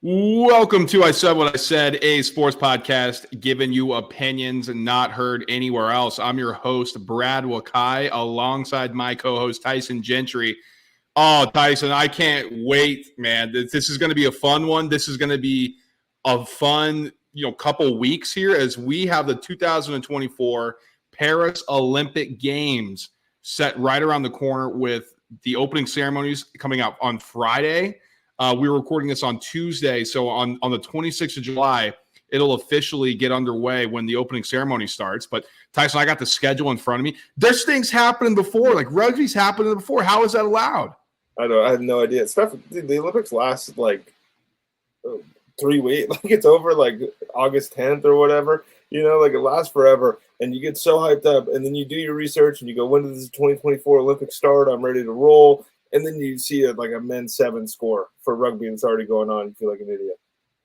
Welcome to I Said What I Said, a sports podcast giving you opinions not heard anywhere else. I'm your host, Brad Wakai, alongside my co-host, Tyson Gentry. Oh, Tyson, I can't wait, man. This is going to be a fun one. This is going to be a fun, couple weeks here as we have the 2024 Paris Olympic Games set right around the corner with the opening ceremonies coming out on Friday. We were recording this on Tuesday, so on the 26th of July, it'll officially get underway when the opening ceremony starts. But Tyson, I got the schedule in front of me. There's things happening before, like rugby's happening before. How is that allowed? I have no idea. The Olympics last like 3 weeks. Like it's over like August 10th or whatever. Like it lasts forever. And you get so hyped up, and then you do your research and you go, when does the 2024 Olympics start? I'm ready to roll. And then you see a men's 7 score for rugby, and it's already going on. You feel like an idiot.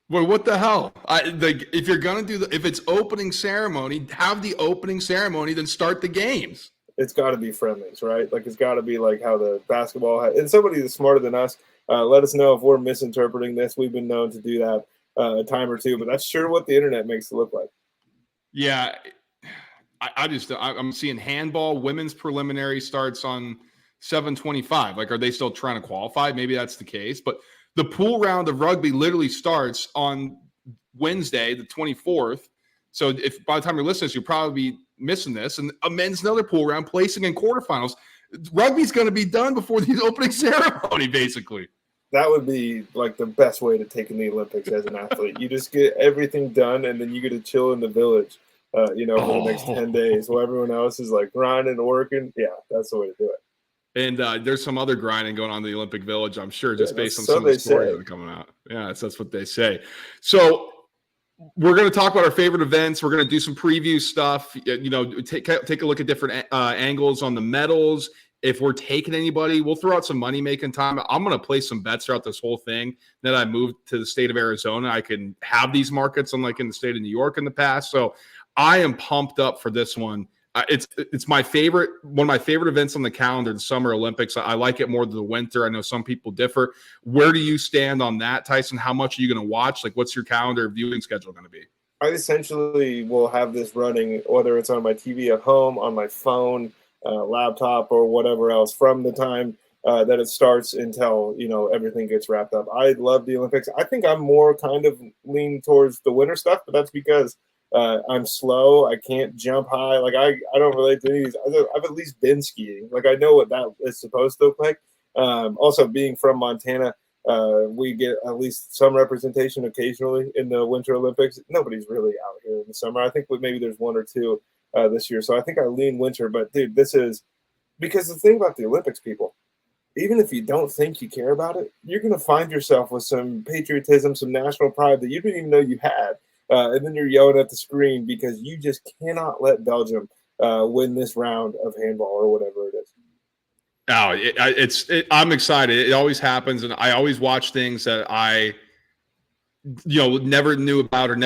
Well, what the hell? If you're gonna if it's opening ceremony, have the opening ceremony, then start the games. It's got to be friendlies, right? Like it's got to be like how the basketball and somebody that's smarter than us. Let us know if we're misinterpreting this. We've been known to do that a time or two, but that's sure what the internet makes it look like. Yeah, I'm seeing handball women's preliminary starts on 7:25. Like, are they still trying to qualify? Maybe that's the case. But the pool round of rugby literally starts on Wednesday, the 24th. So if by the time you're listening to this, you'll probably be missing this. And a men's another pool round placing in quarterfinals. Rugby's going to be done before the opening ceremony, basically. That would be like the best way to take in the Olympics as an athlete. You just get everything done, and then you get to chill in the village, for the next 10 days while everyone else is like grinding and working. Yeah, that's the way to do it. And there's some other grinding going on in the Olympic Village, I'm sure, just based on some of the stories that are coming out. Yeah, that's what they say. So we're going to talk about our favorite events. We're going to do some preview stuff. Take a look at different angles on the medals. If we're taking anybody, we'll throw out some money-making time. I'm going to place some bets throughout this whole thing. Then I moved to the state of Arizona. I can have these markets, unlike in the state of New York in the past. So I am pumped up for this one. It's my favorite, one of my favorite events on the calendar, the Summer Olympics. I like it more than the winter. I know some people differ. Where do you stand on that, Tyson? How much are you going to watch? Like, what's your calendar viewing schedule going to be? I essentially will have this running, whether it's on my TV at home, on my phone, laptop, or whatever else, from the time that it starts until everything gets wrapped up. I love the Olympics. I think I'm more kind of leaning towards the winter stuff, but that's because I'm slow. I can't jump high. Like I don't relate to any of these. I've at least been skiing. Like I know what that is supposed to look like. Also, being from Montana, we get at least some representation occasionally in the Winter Olympics. Nobody's really out here in the summer. I think maybe there's one or two this year. So I think I lean winter. But dude, this is because the thing about the Olympics, people, even if you don't think you care about it, you're going to find yourself with some patriotism, some national pride that you didn't even know you had. And then you're yelling at the screen because you just cannot let Belgium win this round of handball or whatever it is. Oh, I'm excited. It always happens, and I always watch things that I, never knew about, and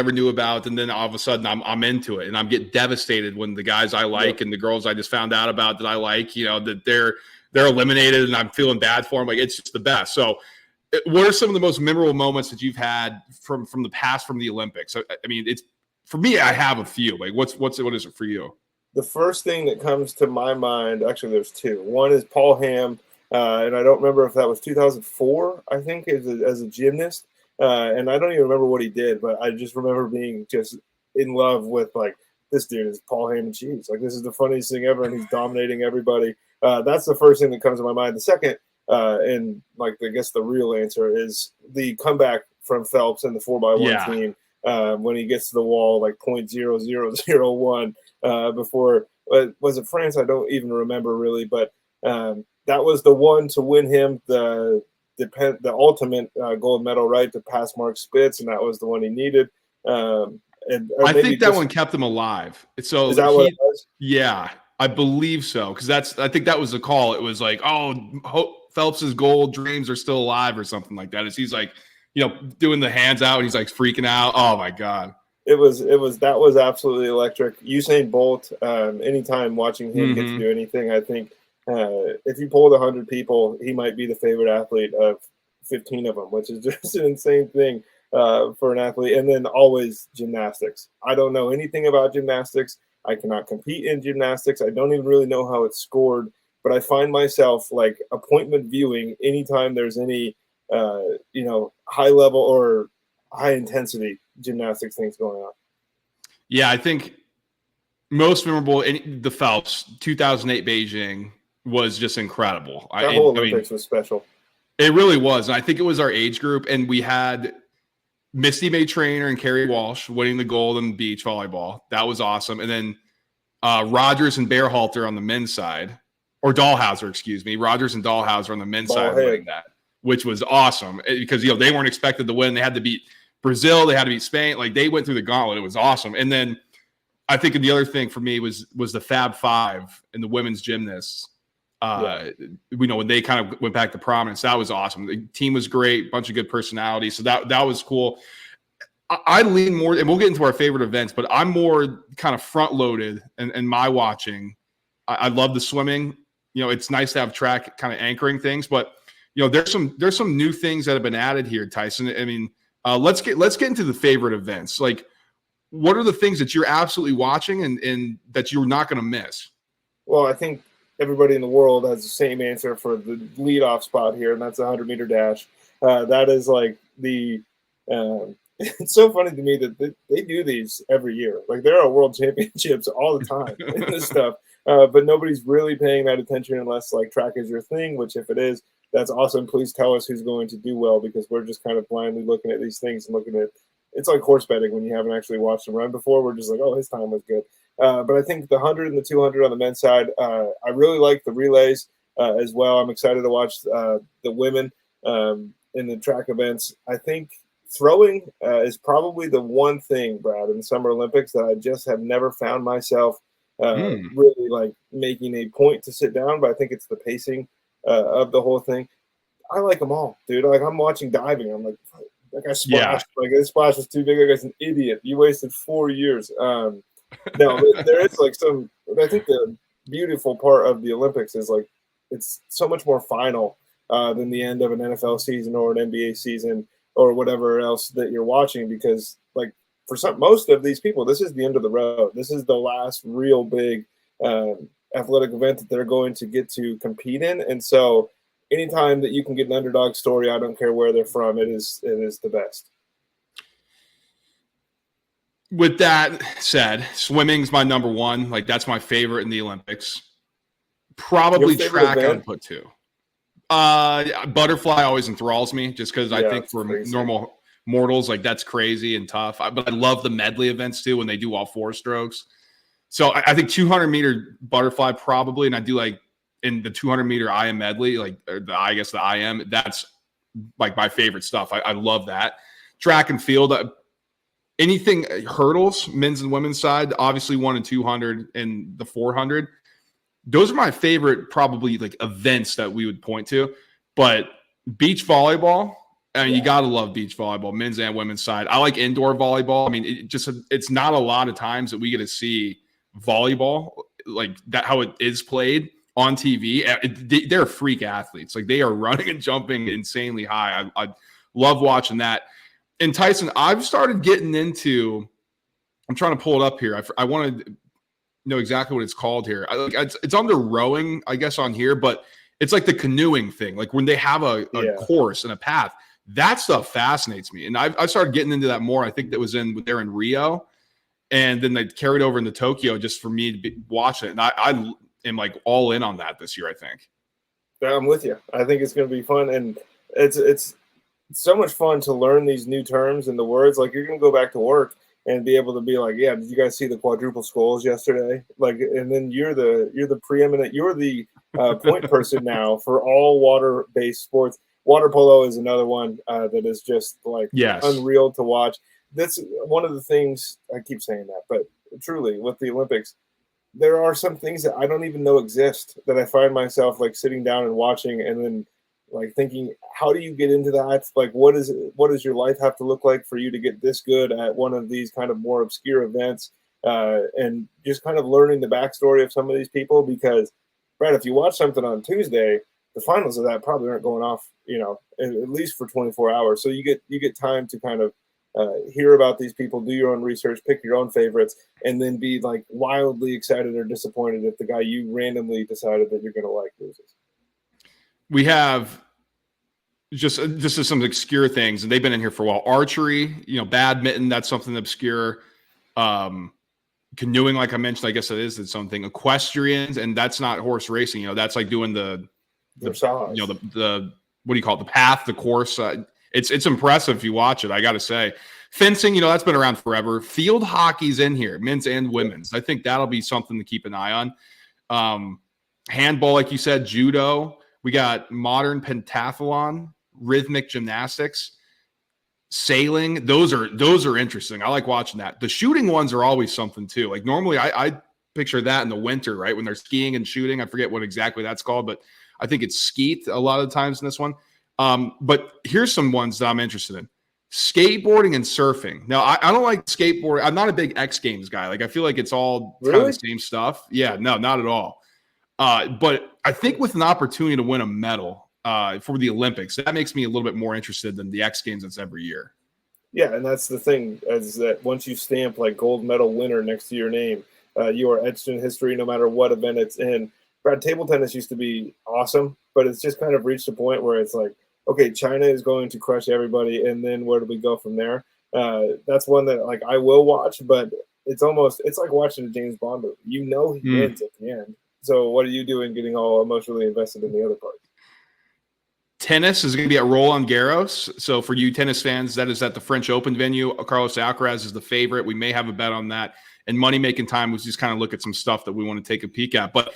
then all of a sudden I'm into it, and I'm getting devastated when the guys I like and the girls I just found out about that I like, that they're eliminated, and I'm feeling bad for them. Like, it's just the best. So, what are some of the most memorable moments that you've had from the past, from the Olympics? I mean, it's for me. I have a few. Like, what is it for you? The first thing that comes to my mind, actually, there's two. One is Paul Hamm, and I don't remember if that was 2004. I think as a gymnast, and I don't even remember what he did, but I just remember being just in love with like this dude is Paul Hamm and cheese. Like this is the funniest thing ever, and he's dominating everybody. That's the first thing that comes to my mind. The second. And like I guess the real answer is the comeback from Phelps and the 4x1 team when he gets to the wall like 0.0001 before was it France? I don't even remember really, but that was the one to win him the ultimate gold medal, right? To pass Mark Spitz, and that was the one he needed. And I think that one kept him alive. So is that what it was? Yeah, I believe so, because I think that was the call. It was like, Phelps's gold dreams are still alive or something like that. As he's like, doing the hands out, and he's like freaking out. Oh my God. That was absolutely electric. Usain Bolt, anytime watching him get to do anything, I think if you polled 100 people, he might be the favorite athlete of 15 of them, which is just an insane thing for an athlete. And then always gymnastics. I don't know anything about gymnastics. I cannot compete in gymnastics. I don't even really know how it's scored, but I find myself like appointment viewing anytime there's any, high level or high intensity gymnastics things going on. Yeah, I think most memorable in the Phelps 2008 Beijing was just incredible. That whole Olympics was special. It really was. And I think it was our age group, and we had Misty May Trainer and Carrie Walsh winning the gold in beach volleyball. That was awesome. And then Rogers and Bearhalter on the men's side, or Dahlhauser, excuse me. Rogers and Dahlhauser on the men's side winning that, which was awesome because they weren't expected to win. They had to beat Brazil. They had to beat Spain. Like, they went through the gauntlet. It was awesome. And then I think the other thing for me was the Fab Five and the women's gymnasts. When they kind of went back to prominence, that was awesome. The team was great, bunch of good personalities. So that was cool. I lean more, and we'll get into our favorite events, but I'm more kind of front loaded in my watching. I love the swimming. It's nice to have track kind of anchoring things, but there's some new things that have been added here, Tyson. I mean, let's get into the favorite events. Like, what are the things that you're absolutely watching and that you're not going to miss? Well, I think everybody in the world has the same answer for the leadoff spot here, and that's the 100-meter dash. That is like the it's so funny to me that they do these every year. Like, there are world championships all the time in this stuff, but nobody's really paying that attention unless like track is your thing, which if it is, that's awesome. Please tell us who's going to do well, because we're just kind of blindly looking at these things and looking at it's like horse betting when you haven't actually watched him run before. We're just like, oh, his time was good. But I think the 100 and the 200 on the men's side, I really like the relays as well. I'm excited to watch the women in the track events. I think throwing is probably the one thing, Brad, in the Summer Olympics that I just have never found myself really like making a point to sit down. But I think it's the pacing of the whole thing. I like them all, dude. Like, I'm watching diving. I'm like, that guy splashed. Yeah. Like, this splash was too big. That guy's an idiot. You wasted 4 years. No, there is like some. I think the beautiful part of the Olympics is like it's so much more final than the end of an NFL season or an NBA season or whatever else that you're watching, because like for most of these people, this is the end of the road. This is the last real big athletic event that they're going to get to compete in, and so anytime that you can get an underdog story, I don't care where they're from, it is the best. With that said, swimming's my number one. Like, that's my favorite in the Olympics. Probably track I would put two. Butterfly always enthralls me, just because I think for normal mortals, like, that's crazy and tough. But I love the medley events too when they do all 4 strokes. So I think 200-meter butterfly probably, and I do like in the 200-meter IM medley, like the IM. That's like my favorite stuff. I love that. Track and field. Anything hurdles, men's and women's side, obviously 1 and 200 and the 400. Those are my favorite, probably, like, events that we would point to. But beach volleyball, you got to love beach volleyball, men's and women's side. I like indoor volleyball. I mean, it's not a lot of times that we get to see volleyball like that, how it is played on TV. They're freak athletes. Like, they are running and jumping insanely high. I love watching that. And Tyson, I've started getting into, I'm trying to pull it up here. I want to know exactly what it's called here. It's under rowing, I guess, on here, but it's like the canoeing thing. Like, when they have a course and a path, that stuff fascinates me. And I started getting into that more. I think that was there in Rio, and then they carried over into Tokyo just for me to watch it. And I am like all in on that this year, I think. Yeah, I'm with you. I think it's going to be fun. And it's so much fun to learn these new terms and the words. Like, you're going to go back to work and be able to be like, yeah, did you guys see the quadruple sculls yesterday? Like, and then you're the preeminent, you're the point person now for all water-based sports. Water polo is another one that is just like unreal to watch. That's one of the things, I keep saying that, but truly with the Olympics, there are some things that I don't even know exist that I find myself like sitting down and watching, and then like thinking, how do you get into that? Like, what does your life have to look like for you to get this good at one of these kind of more obscure events? And just kind of learning the backstory of some of these people, because, Brad, if you watch something on Tuesday, the finals of that probably aren't going off, at least for 24 hours. So you get time to kind of hear about these people, do your own research, pick your own favorites, and then be like wildly excited or disappointed if the guy you randomly decided that you're going to like loses. We have just some obscure things, and they've been in here for a while. Archery, badminton, that's something obscure. Canoeing, like I mentioned, I guess that is something. Equestrians, and that's not horse racing. That's like doing the what do you call it? The path, the course. It's impressive if you watch it, I got to say. Fencing, that's been around forever. Field hockey's in here, men's and women's. I think that'll be something to keep an eye on. Handball, like you said, judo. We got modern pentathlon, rhythmic gymnastics, sailing. Those are interesting. I like watching that. The shooting ones are always something too. Like normally I picture that in the winter, right? When they're skiing and shooting. I forget what exactly that's called, but I think it's skeet a lot of the times in this one. But here's some ones that I'm interested in. Skateboarding and surfing. Now, I don't like skateboarding. I'm not a big X Games guy. Like, I feel like it's all kind of the same stuff. Yeah, no, not at all. But I think with an opportunity to win a medal for the Olympics, that makes me a little bit more interested than the X Games that's every year. Yeah, and that's the thing, is that once you stamp like gold medal winner next to your name, you are etched in history no matter what event it's in. Brad, table tennis used to be awesome, but it's just kind of reached a point where it's like, okay, China is going to crush everybody, and then where do we go from there? That's one that like I will watch, but it's like watching a James Bond movie. He wins at the end. So what are you doing getting all emotionally invested in the other part? Tennis is going to be at Roland Garros. So for you tennis fans, that is at the French Open venue. Carlos Alcaraz is the favorite. We may have a bet on that. And Money Making Time was just kind of look at some stuff that we want to take a peek at. But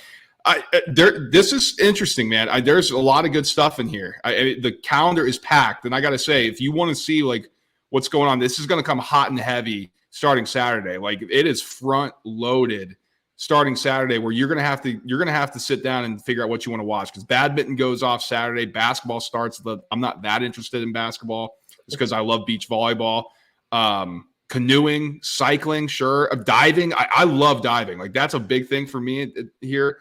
this is interesting, man. There's a lot of good stuff in here. The calendar is packed. And I got to say, if you want to see like what's going on, this is going to come hot and heavy starting Saturday. Like it is front loaded starting Saturday, where you're gonna have to sit down and figure out what you want to watch, because badminton goes off Saturday, basketball starts. I'm not that interested in basketball just because I love beach volleyball. Canoeing, cycling, sure. Diving, I love diving. Like that's a big thing for me here.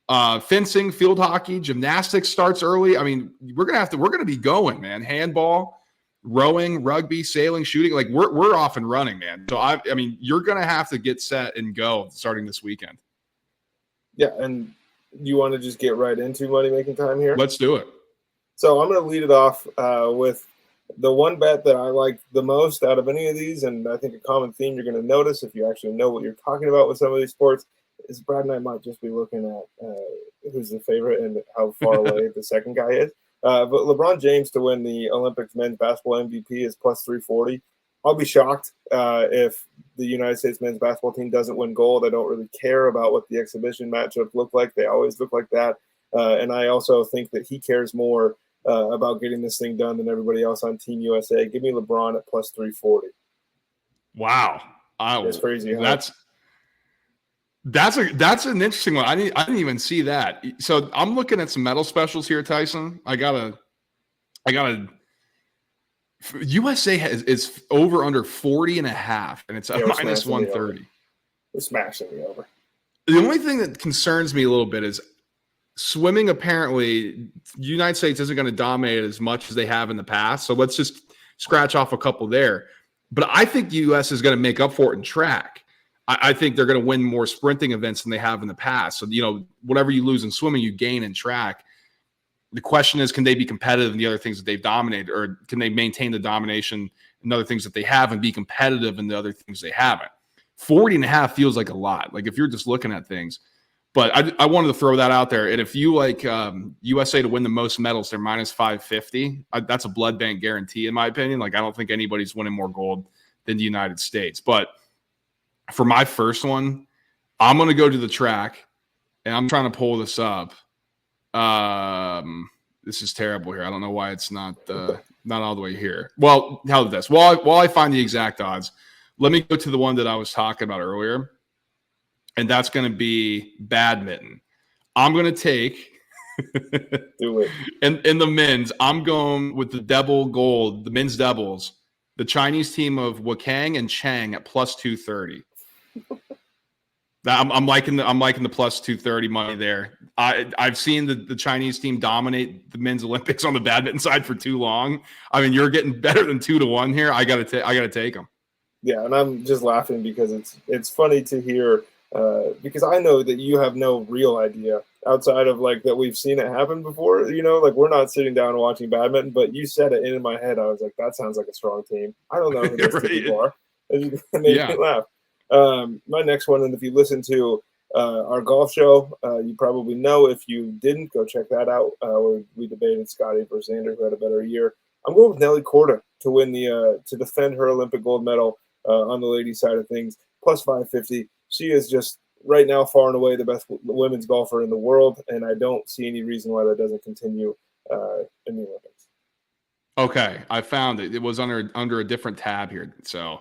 Fencing, field hockey, gymnastics starts early. I mean, we're gonna be going, man. Handball, rowing, rugby, sailing, shooting, like we're off and running, man. So I mean, you're gonna have to get set and go starting this weekend. Yeah, and you want to just get right into Money Making Time here? Let's do it. So I'm going to lead it off with the one bet that I like the most out of any of these, and I think a common theme you're going to notice if you actually know what you're talking about with some of these sports is Brad and I might just be looking at who's the favorite and how far away the second guy is. But LeBron James to win the Olympics men's basketball MVP is plus 340. I'll be shocked if the United States men's basketball team doesn't win gold. I don't really care about what the exhibition matchup look like. They always look like that. And I also think that he cares more about getting this thing done than everybody else on Team USA. Give me LeBron at plus 340. Wow. That's crazy. Huh? That's an interesting one. I didn't even see that. So I'm looking at some medal specials here, Tyson. I gotta. USA is over under 40.5, and it's a minus 130. We're smashing the over. The only thing that concerns me a little bit is swimming. Apparently, the United States isn't going to dominate as much as they have in the past. So let's just scratch off a couple there. But I think the U.S. is going to make up for it in track. I think they're going to win more sprinting events than they have in the past. So, whatever you lose in swimming, you gain in track. The question is, can they be competitive in the other things that they've dominated, or can they maintain the domination in other things that they have and be competitive in the other things they haven't? 40.5 feels like a lot. Like if you're just looking at things, but I wanted to throw that out there. And if you like USA to win the most medals, they're minus 550. That's a blood bank guarantee in my opinion. Like I don't think anybody's winning more gold than the United States. But for my first one, I'm going to go to the track, and I'm trying to pull this up. This is terrible here. I don't know why it's not all the way here. Well, how about this? While I find the exact odds, let me go to the one that I was talking about earlier, and that's going to be badminton. I'm going to take do it. In the men's, I'm going with the double gold, the men's doubles, the Chinese team of Wakang and Chang at plus 230. I'm liking the plus 230 money there. I've seen the Chinese team dominate the men's Olympics on the badminton side for too long. I mean, you're getting better than 2-1 here. I gotta take them. Yeah, and I'm just laughing because it's funny to hear because I know that you have no real idea outside of like that we've seen it happen before. You know, like we're not sitting down and watching badminton, but you said it, and in my head I was like, that sounds like a strong team. I don't know who those two people are. It made me laugh. My next one, and if you listen to our golf show, you probably know. If you didn't, go check that out. We debated Scotty versus Xander, who had a better year. I'm going with Nelly Korda to win to defend her Olympic gold medal on the ladies' side of things, plus 550. She is just right now far and away the best women's golfer in the world, and I don't see any reason why that doesn't continue in the Olympics. Okay, I found it. It was under a different tab here. So,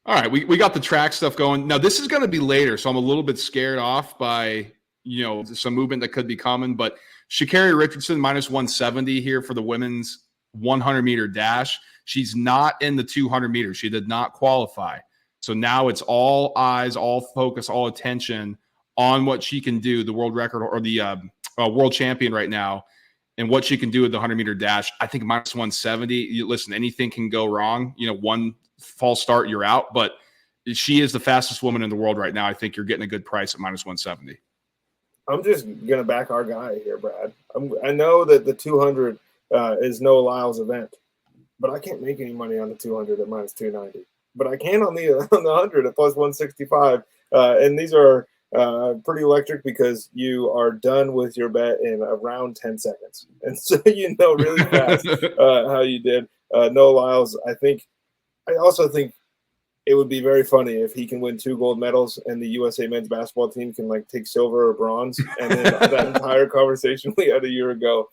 all right, we got the track stuff going. Now, this is going to be later, so I'm a little bit scared off by, some movement that could be coming. But Sha'carri Richardson, minus 170 here for the women's 100-meter dash. She's not in the 200 meters. She did not qualify. So now it's all eyes, all focus, all attention on what she can do, the world record or the world champion right now, and what she can do with the 100-meter dash. I think minus 170. Listen, anything can go wrong. One false start, you're out. But she is the fastest woman in the world right now. I think you're getting a good price at minus 170. I'm just going to back our guy here, Brad. I know that the 200 is Noah Lyles' event, but I can't make any money on the 200 at minus 290. But I can on the 100 at plus 165. And these are pretty electric because you are done with your bet in around 10 seconds. And so really fast how you did. Noah Lyles, I also think it would be very funny if he can win 2 gold medals and the USA men's basketball team can take silver or bronze. And then that entire conversation we had a year ago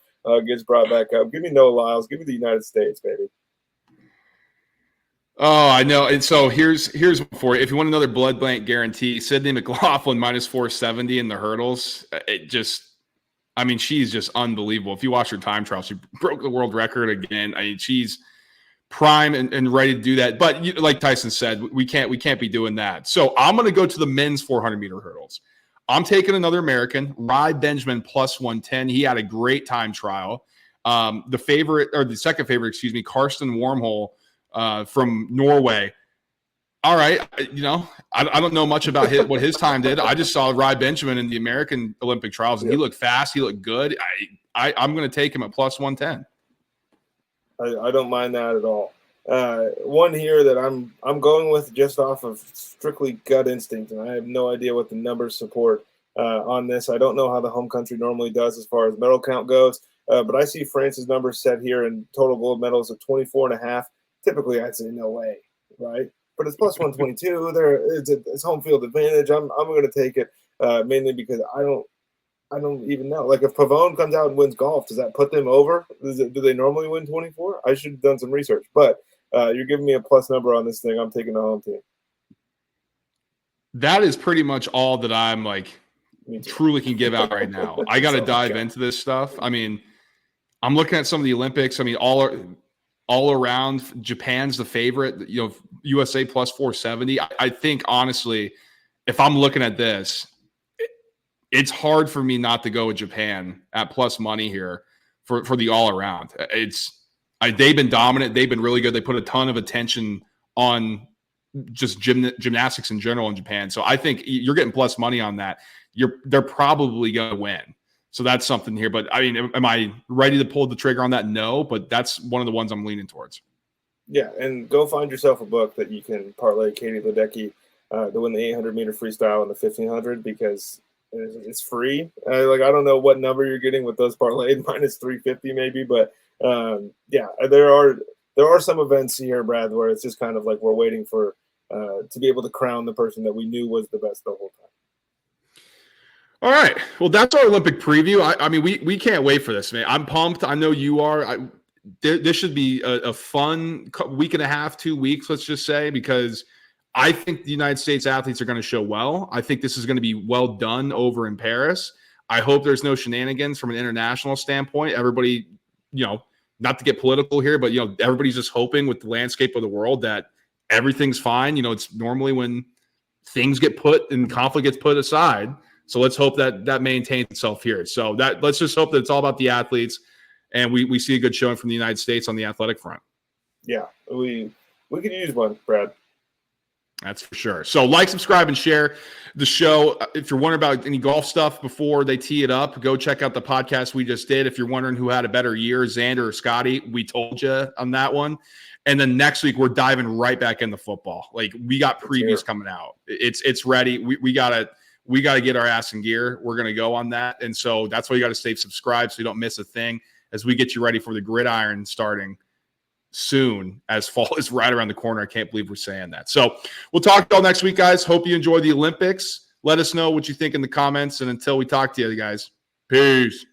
gets brought back up. Give me Noah Lyles. Give me the United States, baby. Oh, I know. And so here's for you. If you want another blood blank guarantee, Sydney McLaughlin minus 470 in the hurdles. She's just unbelievable. If you watch her time trial, she broke the world record again. She's prime and ready to do that. But like Tyson said, we can't be doing that. So I'm going to go to the men's 400-meter hurdles. I'm taking another American, Rai Benjamin, plus 110. He had a great time trial. The second favorite, Karsten Warmhol from Norway. All right, I don't know much about what his time did. I just saw Rai Benjamin in the American Olympic trials, and he looked fast. He looked good. I'm going to take him at plus 110. I don't mind that at all. One here that I'm going with just off of strictly gut instinct, and I have no idea what the numbers support on this. I don't know how the home country normally does as far as medal count goes, but I see France's numbers set here in total gold medals of 24.5. Typically, I'd say no way, right? But it's plus 122. It's home field advantage. I'm going to take it mainly because I don't even know. Like if Pavone comes out and wins golf, does that put them over? Do they normally win 24? I should have done some research. But you're giving me a plus number on this thing. I'm taking the home team. That is pretty much all that I'm truly can give out right now. I got to dive into this stuff. I'm looking at some of the Olympics. All around, Japan's the favorite. USA plus 470. I think honestly, if I'm looking at this, it's hard for me not to go with Japan at plus money here for the all around. They've been dominant. They've been really good. They put a ton of attention on just gymnastics in general in Japan. So I think you're getting plus money on that. They're probably going to win. So that's something here. But am I ready to pull the trigger on that? No, but that's one of the ones I'm leaning towards. Yeah, and go find yourself a book that you can parlay Katie Ledecky to win the 800-meter freestyle and the 1500 because it's free. I don't know what number you're getting with those parlayed, minus 350 maybe, but there are some events here, Brad, where it's just kind of like we're waiting for to be able to crown the person that we knew was the best the whole time. All right. Well, that's our Olympic preview. We can't wait for this, man. I'm pumped. I know you are. This should be a fun week and a half, 2 weeks, let's just say, because I think the United States athletes are going to show well. I think this is going to be well done over in Paris. I hope there's no shenanigans from an international standpoint. Everybody, not to get political here, but, everybody's just hoping with the landscape of the world that everything's fine. It's normally when things get put and conflict gets put aside. So let's hope that maintains itself here. So let's just hope that it's all about the athletes, and we see a good showing from the United States on the athletic front. Yeah, we could use one, Brad. That's for sure. So like, subscribe, and share the show. If you're wondering about any golf stuff before they tee it up, go check out the podcast we just did. If you're wondering who had a better year, Xander or Scotty, we told you on that one. And then next week, we're diving right back into football. Like, we got previews coming out. It's ready. We gotta get our ass in gear. We're gonna go on that. And so that's why you got to stay subscribed so you don't miss a thing as we get you ready for the gridiron starting soon, as fall is right around the corner. I can't believe we're saying that. So we'll talk to y'all next week, guys. Hope you enjoy the Olympics. Let us know what you think in the comments. And until we talk to you guys, peace.